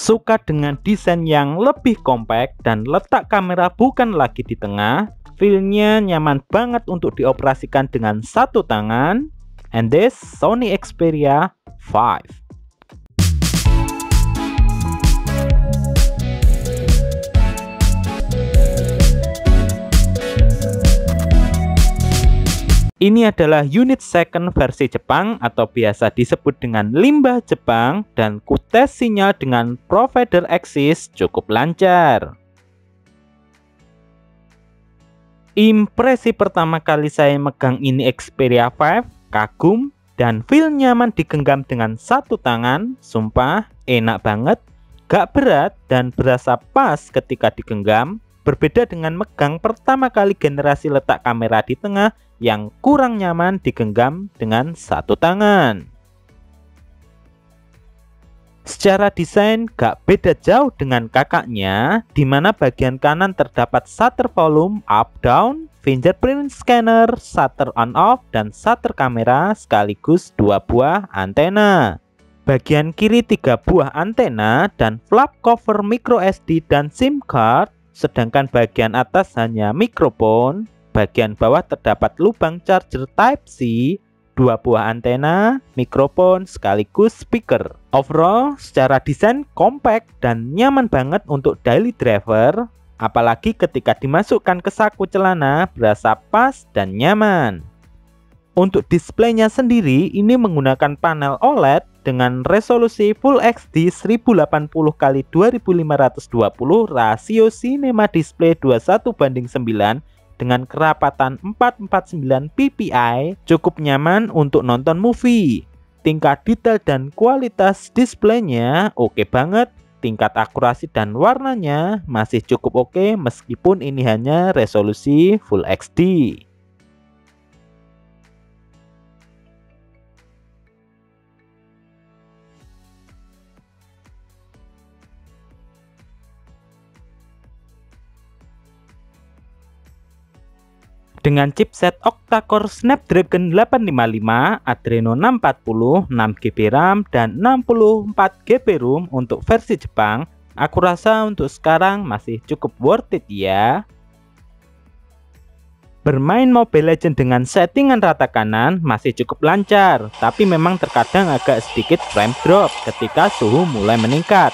Suka dengan desain yang lebih kompak dan letak kamera bukan lagi di tengah. Feel-nya nyaman banget untuk dioperasikan dengan satu tangan. And this Sony Xperia 5. Ini adalah unit second versi Jepang atau biasa disebut dengan limbah Jepang, dan kutes sinyal dengan provider Axis cukup lancar. Impresi pertama kali saya megang ini Xperia 5, kagum dan feel nyaman digenggam dengan satu tangan. Sumpah enak banget, gak berat dan berasa pas ketika digenggam. Berbeda dengan megang pertama kali generasi letak kamera di tengah yang kurang nyaman digenggam dengan satu tangan. Secara desain gak beda jauh dengan kakaknya, di mana bagian kanan terdapat shutter volume up down, fingerprint scanner, shutter on off, dan shutter kamera sekaligus 2 buah antena. Bagian kiri 3 buah antena dan flap cover micro SD dan SIM card, sedangkan bagian atas hanya mikrofon. Bagian bawah terdapat lubang charger Type-C, 2 buah antena, mikrofon sekaligus speaker. Overall, secara desain compact dan nyaman banget untuk daily driver, apalagi ketika dimasukkan ke saku celana berasa pas dan nyaman. Untuk displaynya sendiri, ini menggunakan panel OLED dengan resolusi Full HD 1080x2520 rasio Cinema Display 21:9 dengan kerapatan 449 ppi, cukup nyaman untuk nonton movie. Tingkat detail dan kualitas displaynya oke banget. Tingkat akurasi dan warnanya masih cukup oke meskipun ini hanya resolusi Full HD. Dengan chipset octa-core Snapdragon 855, Adreno 640, 6GB RAM, dan 64GB ROM untuk versi Jepang, aku rasa untuk sekarang masih cukup worth it ya. Bermain Mobile Legends dengan settingan rata kanan masih cukup lancar, tapi memang terkadang agak sedikit frame drop ketika suhu mulai meningkat.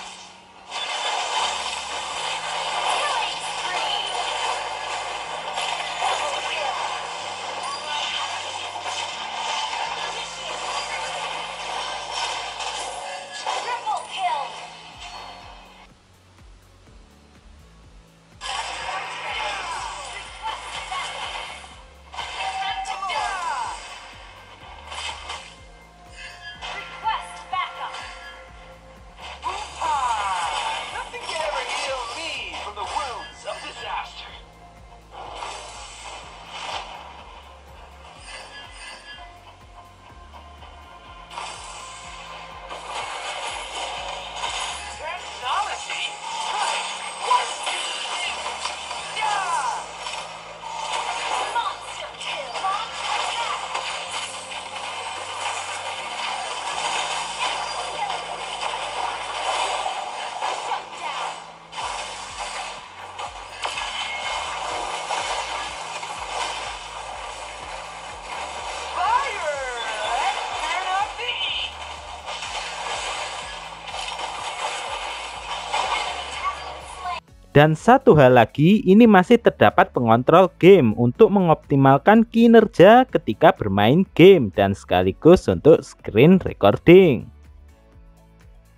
Dan satu hal lagi, ini masih terdapat pengontrol game untuk mengoptimalkan kinerja ketika bermain game dan sekaligus untuk screen recording.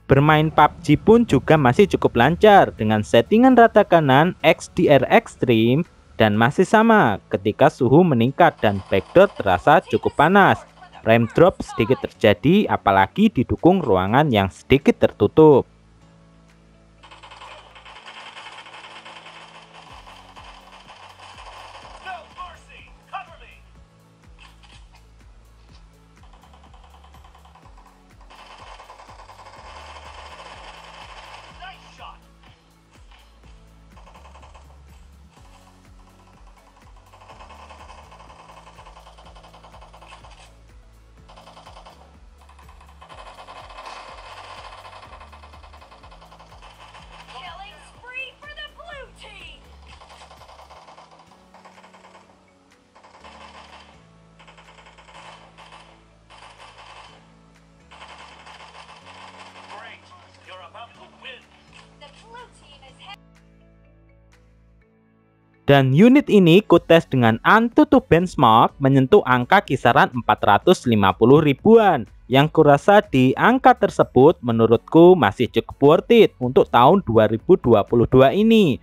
Bermain PUBG pun juga masih cukup lancar dengan settingan rata kanan XDR Extreme dan masih sama ketika suhu meningkat dan backdrop terasa cukup panas. Frame drop sedikit terjadi apalagi didukung ruangan yang sedikit tertutup. Dan unit ini kutes dengan AnTuTu benchmark menyentuh angka kisaran 450 ribuan. Yang kurasa di angka tersebut menurutku masih cukup worth it untuk tahun 2022 ini.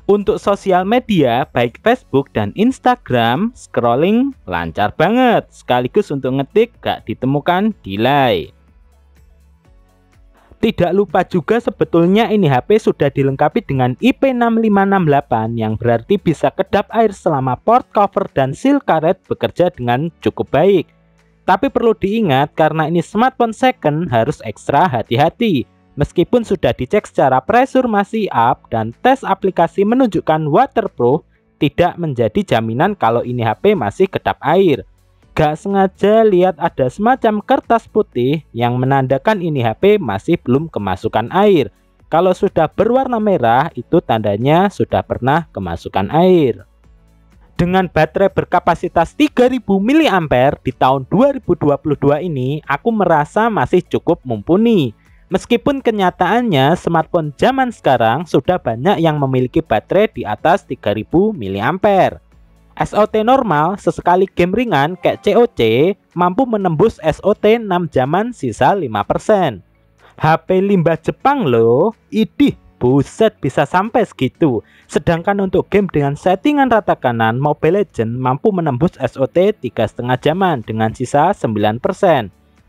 Untuk sosial media baik Facebook dan Instagram, scrolling lancar banget. Sekaligus untuk ngetik gak ditemukan delay. Tidak lupa juga sebetulnya ini HP sudah dilengkapi dengan IP6568 yang berarti bisa kedap air selama port cover dan seal karet bekerja dengan cukup baik. Tapi perlu diingat karena ini smartphone second harus ekstra hati-hati. Meskipun sudah dicek secara pressure masih up dan tes aplikasi menunjukkan waterproof, tidak menjadi jaminan kalau ini HP masih kedap air. Gak sengaja lihat ada semacam kertas putih yang menandakan ini HP masih belum kemasukan air. Kalau sudah berwarna merah itu tandanya sudah pernah kemasukan air. Dengan baterai berkapasitas 3000 mAh di tahun 2022 ini aku merasa masih cukup mumpuni. Meskipun kenyataannya smartphone zaman sekarang sudah banyak yang memiliki baterai di atas 3000 mAh. SOT normal sesekali game ringan kayak COC mampu menembus SOT 6 jaman sisa 5%. HP limbah Jepang loh, idih buset bisa sampai segitu. Sedangkan untuk game dengan settingan rata kanan Mobile Legends mampu menembus SOT 3,5 jaman dengan sisa 9%.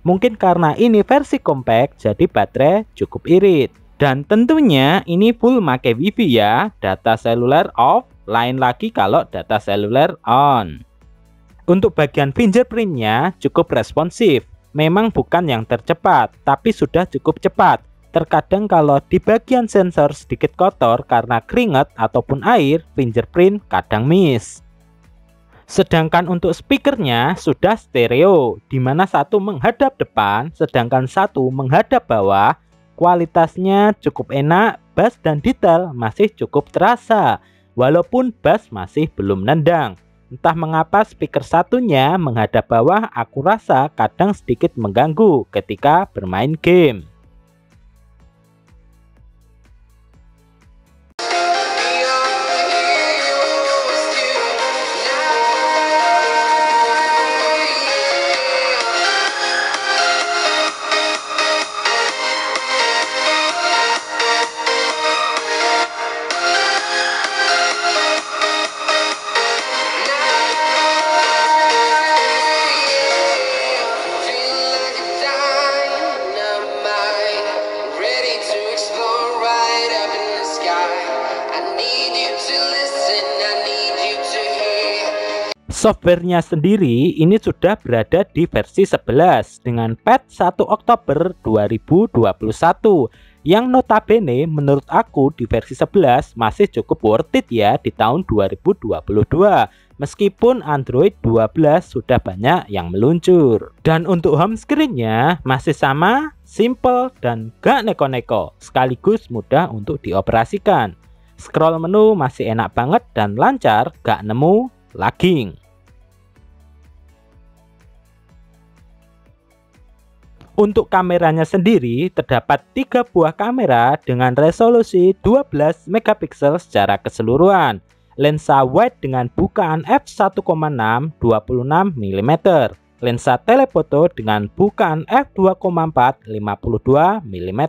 Mungkin karena ini versi compact jadi baterai cukup irit. Dan tentunya ini full make wifi ya, data seluler off, lain lagi kalau data seluler on. Untuk bagian fingerprintnya cukup responsif, memang bukan yang tercepat, tapi sudah cukup cepat. Terkadang kalau di bagian sensor sedikit kotor karena keringat ataupun air, fingerprint kadang miss. Sedangkan untuk speakernya sudah stereo, di mana satu menghadap depan, sedangkan satu menghadap bawah. Kualitasnya cukup enak, bass dan detail masih cukup terasa, walaupun bass masih belum nendang. Entah mengapa speaker satunya menghadap bawah aku rasa kadang sedikit mengganggu ketika bermain game. Softwarenya sendiri ini sudah berada di versi 11 dengan patch 1 Oktober 2021 yang notabene menurut aku di versi 11 masih cukup worth it ya di tahun 2022 meskipun Android 12 sudah banyak yang meluncur. Dan untuk home screen-nya masih sama, simple dan gak neko-neko sekaligus mudah untuk dioperasikan. Scroll menu masih enak banget dan lancar, gak nemu lagging. Untuk kameranya sendiri terdapat 3 buah kamera dengan resolusi 12 megapiksel secara keseluruhan. Lensa wide dengan bukaan f1.6 26 mm. Lensa telefoto dengan bukaan f2.4 52 mm.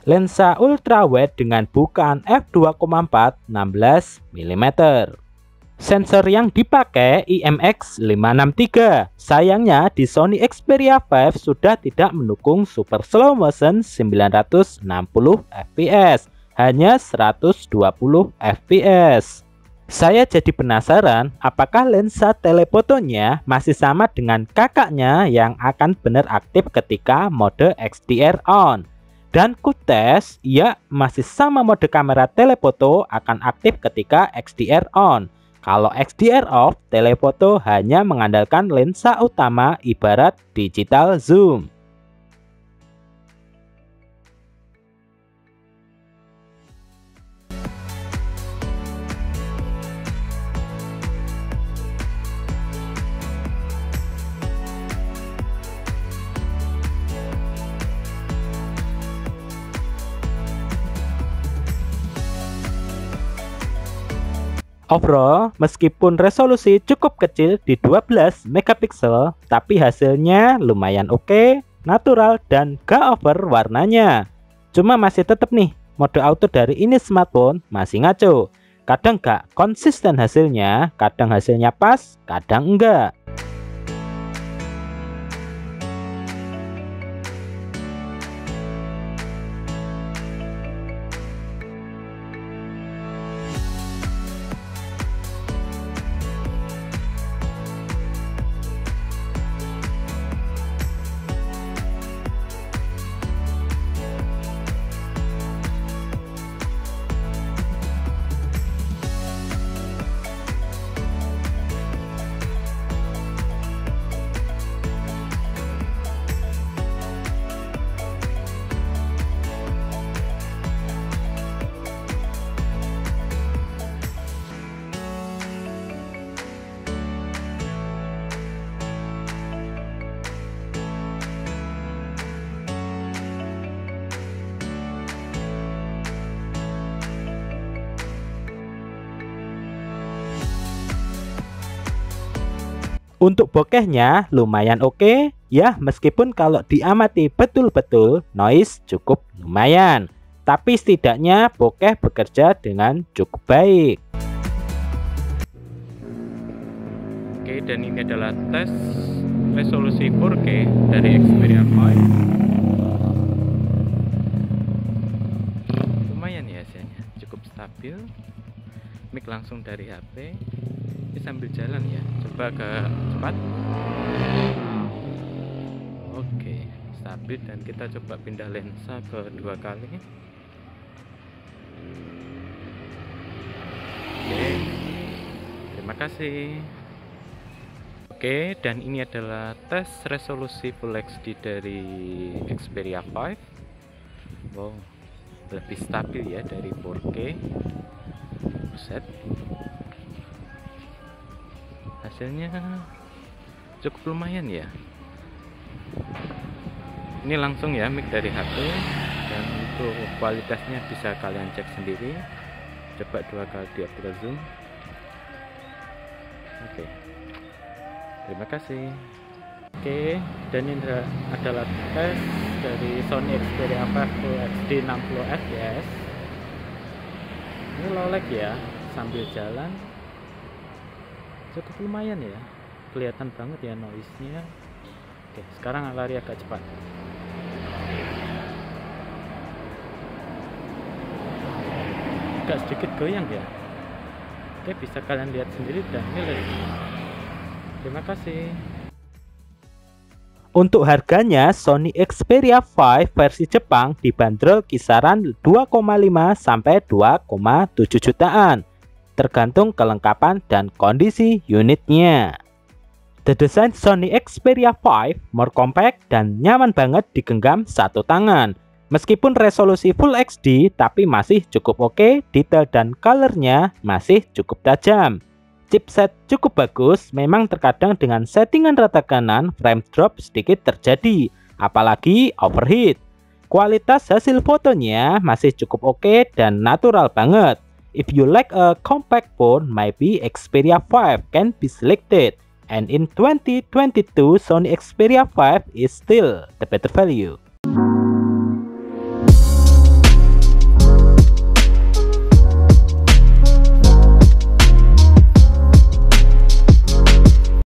Lensa ultra wide dengan bukaan f2.4 16 mm. Sensor yang dipakai IMX563. Sayangnya di Sony Xperia 5 sudah tidak mendukung super slow motion 960 fps, hanya 120 fps. Saya jadi penasaran apakah lensa telefotonya masih sama dengan kakaknya yang akan benar aktif ketika mode XDR on. Dan ku tes, ya masih sama mode kamera telefoto akan aktif ketika XDR on. Kalau XDR off, telefoto hanya mengandalkan lensa utama ibarat digital zoom. Overall, meskipun resolusi cukup kecil di 12 megapiksel, tapi hasilnya lumayan oke, natural, dan gak over warnanya. Cuma masih tetap nih, mode auto dari ini smartphone masih ngaco. Kadang gak konsisten hasilnya, kadang hasilnya pas, kadang enggak. Untuk bokehnya lumayan oke ya, meskipun kalau diamati betul-betul noise cukup lumayan, tapi setidaknya bokeh bekerja dengan cukup baik. Oke, dan ini adalah tes resolusi 4K dari Xperia 5. Lumayan ya hasilnya, cukup stabil. Mic langsung dari HP. Ini sambil jalan ya, coba ke cepat. Oke, stabil, dan kita coba pindah lensa ke 2 kali. Oke, terima kasih. Oke, dan ini adalah tes resolusi Full HD dari Xperia 5. Wow, lebih stabil ya dari 4K. Buset, hasilnya cukup lumayan ya. Ini langsung ya mic dari HP, dan untuk kualitasnya bisa kalian cek sendiri. Coba 2 kali di optical zoom. Oke, terima kasih. Oke, dan ini adalah tes dari Sony Xperia 5 Full HD 60 fps. Ini low lag ya, sambil jalan cukup lumayan ya, kelihatan banget ya noise-nya. Oke, sekarang lari agak cepat. Agak sedikit goyang ya. Oke, bisa kalian lihat sendiri dan nilai. Terima kasih. Untuk harganya, Sony Xperia 5 versi Jepang dibanderol kisaran 2,5 sampai 2,7 jutaan. Tergantung kelengkapan dan kondisi unitnya. The design Sony Xperia 5 more compact dan nyaman banget digenggam satu tangan. Meskipun resolusi Full HD, tapi masih cukup oke, detail dan colornya masih cukup tajam. Chipset cukup bagus, memang terkadang dengan settingan rata kanan, frame drop sedikit terjadi, apalagi overheat. Kualitas hasil fotonya masih cukup oke dan natural banget. If you like a compact phone, maybe Xperia 5 can be selected. And in 2022, Sony Xperia 5 is still the better value.